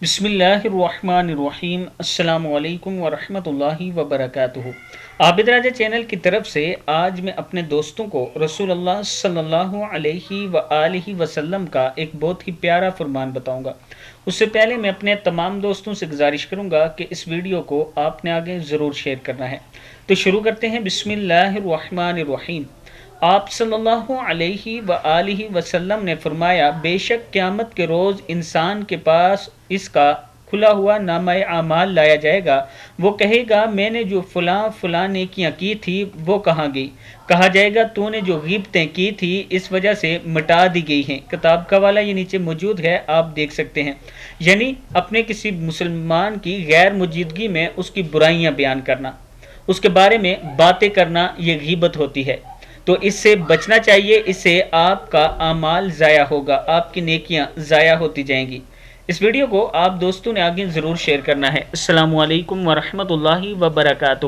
بسم اللہ الرحمن الرحیم۔ السلام علیکم ورحمۃ اللہ وبرکاتہ۔ عابد راجہ چینل کی طرف سے آج میں اپنے دوستوں کو رسول اللہ صلی اللہ علیہ وآلہ وسلم کا ایک بہت ہی پیارا فرمان بتاؤں گا۔ اس سے پہلے میں اپنے تمام دوستوں سے گزارش کروں گا کہ اس ویڈیو کو آپ نے آگے ضرور شیئر کرنا ہے۔ تو شروع کرتے ہیں۔ بسم اللہ الرحمن الرحیم۔ آپ صلی اللہ علیہ وآلہ وسلم نے فرمایا، بے شک قیامت کے روز انسان کے پاس اس کا کھلا ہوا نامہ اعمال لایا جائے گا۔ وہ کہے گا، میں نے جو فلاں نیکیاں کی تھی وہ کہاں گئی؟ کہا جائے گا، تو نے جو غیبتیں کی تھی اس وجہ سے مٹا دی گئی ہیں۔ کتاب کا حوالہ یہ نیچے موجود ہے، آپ دیکھ سکتے ہیں۔ یعنی اپنے کسی مسلمان کی غیر موجودگی میں اس کی برائیاں بیان کرنا، اس کے بارے میں باتیں کرنا، یہ غیبت ہوتی ہے۔ تو اس سے بچنا چاہیے، اس سے آپ کا اعمال ضائع ہوگا، آپ کی نیکیاں ضائع ہوتی جائیں گی۔ اس ویڈیو کو آپ دوستوں نے آگے ضرور شیئر کرنا ہے۔ السلام علیکم ورحمۃ اللہ وبرکاتہ۔